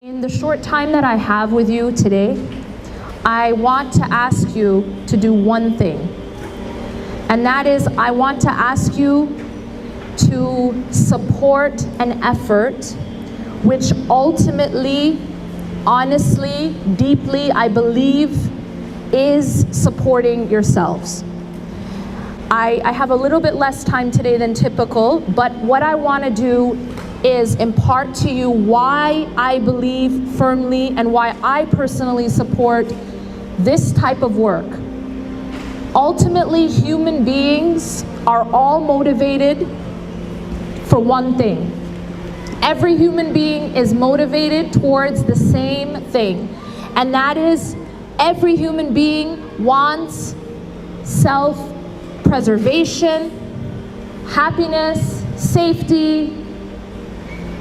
In the short time that I have with you today, I want to ask you to do one thing. And that is, I want to ask you to support an effort which ultimately, honestly, deeply, I believe, is supporting yourselves. I have a little bit less time today than typical, but what I want to do is impart to you why I believe firmly and why I personally support this type of work. Ultimately, human beings are all motivated for one thing. Every human being is motivated towards the same thing, and that is every human being wants self-preservation, happiness, safety.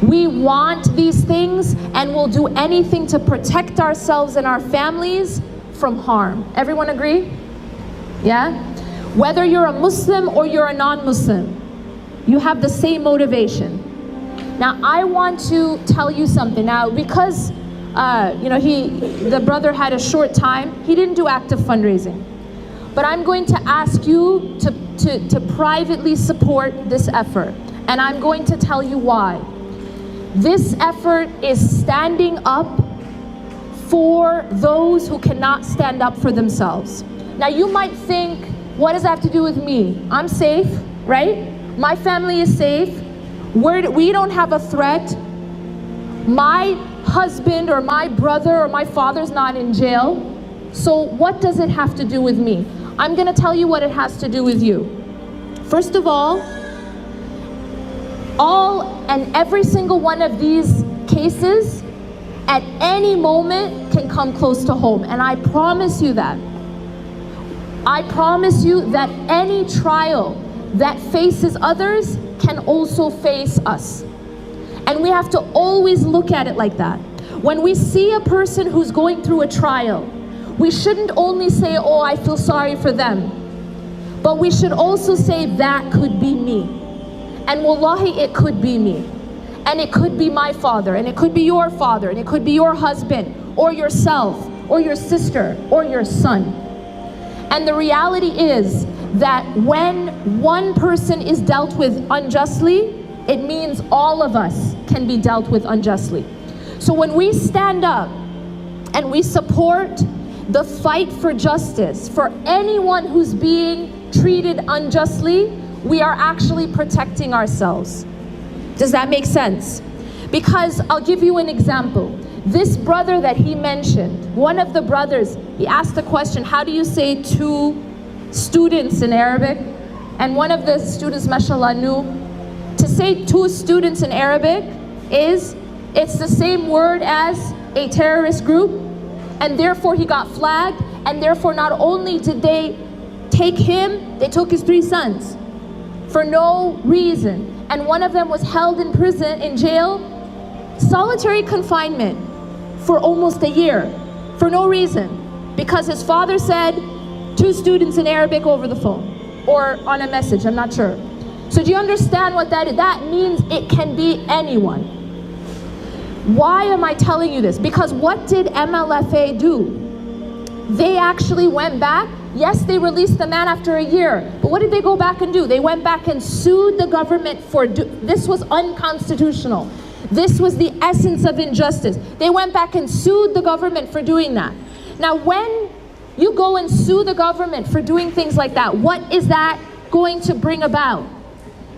We want these things and will do anything to protect ourselves and our families from harm. Everyone agree? Yeah? Whether you're a Muslim or you're a non-Muslim, you have the same motivation. Now, I want to tell you something. Now, because the brother had a short time, he didn't do active fundraising. But I'm going to ask you to privately support this effort. And I'm going to tell you why. This effort is standing up for those who cannot stand up for themselves. Now you might think, what does that have to do with me? I'm safe, right? My family is safe. We don't have a threat. My husband or my brother or my father's not in jail. So what does it have to do with me? I'm gonna tell you what it has to do with you. First of all and every single one of these cases at any moment can come close to home. And I promise you that. I promise you that any trial that faces others can also face us. And we have to always look at it like that. When we see a person who's going through a trial, we shouldn't only say, oh, I feel sorry for them. But we should also say, that could be me. And wallahi, it could be me. And it could be my father, and it could be your father, and it could be your husband, or yourself, or your sister, or your son. And the reality is that when one person is dealt with unjustly, it means all of us can be dealt with unjustly. So when we stand up and we support the fight for justice for anyone who's being treated unjustly, we are actually protecting ourselves. Does that make sense? Because I'll give you an example. This brother that he mentioned, one of the brothers, he asked a question, how do you say two students in Arabic? And one of the students, mashallah, knew. To say two students in Arabic it's the same word as a terrorist group, and therefore he got flagged, and therefore not only did they take him, they took his 3 sons for no reason. And one of them was held in prison, in jail, solitary confinement for almost a year for no reason, because his father said 2 students in Arabic over the phone or on a message, I'm not sure. So do you understand what that is? That means it can be anyone. Why am I telling you this? Because what did MLFA do? They actually went back. Yes, they released the man after a year, but what did they go back and do? They went back and sued the government for, this was unconstitutional. This was the essence of injustice. They went back and sued the government for doing that. Now, when you go and sue the government for doing things like that, what is that going to bring about?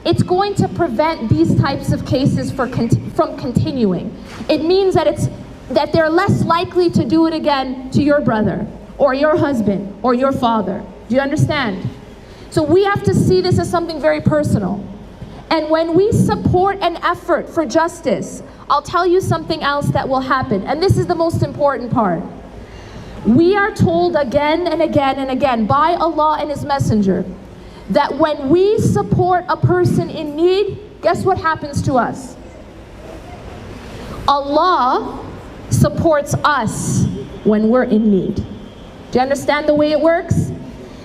It's going to prevent these types of cases from continuing. It means that they're less likely to do it again to your brother, or your husband, or your father. Do you understand? So we have to see this as something very personal. And when we support an effort for justice, I'll tell you something else that will happen. And this is the most important part. We are told again and again and again by Allah and His Messenger that when we support a person in need, guess what happens to us? Allah supports us when we're in need. Do you understand the way it works?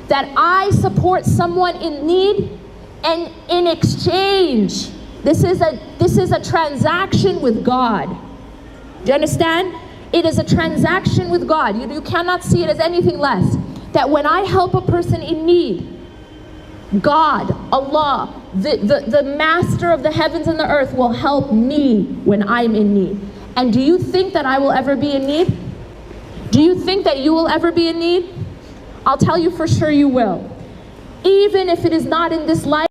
That I support someone in need, and in exchange, this is a transaction with God. Do you understand? It is a transaction with God. You cannot see it as anything less. That when I help a person in need, God, Allah, the master of the heavens and the earth will help me when I'm in need. And do you think that I will ever be in need? Do you think that you will ever be in need? I'll tell you for sure you will. Even if it is not in this life,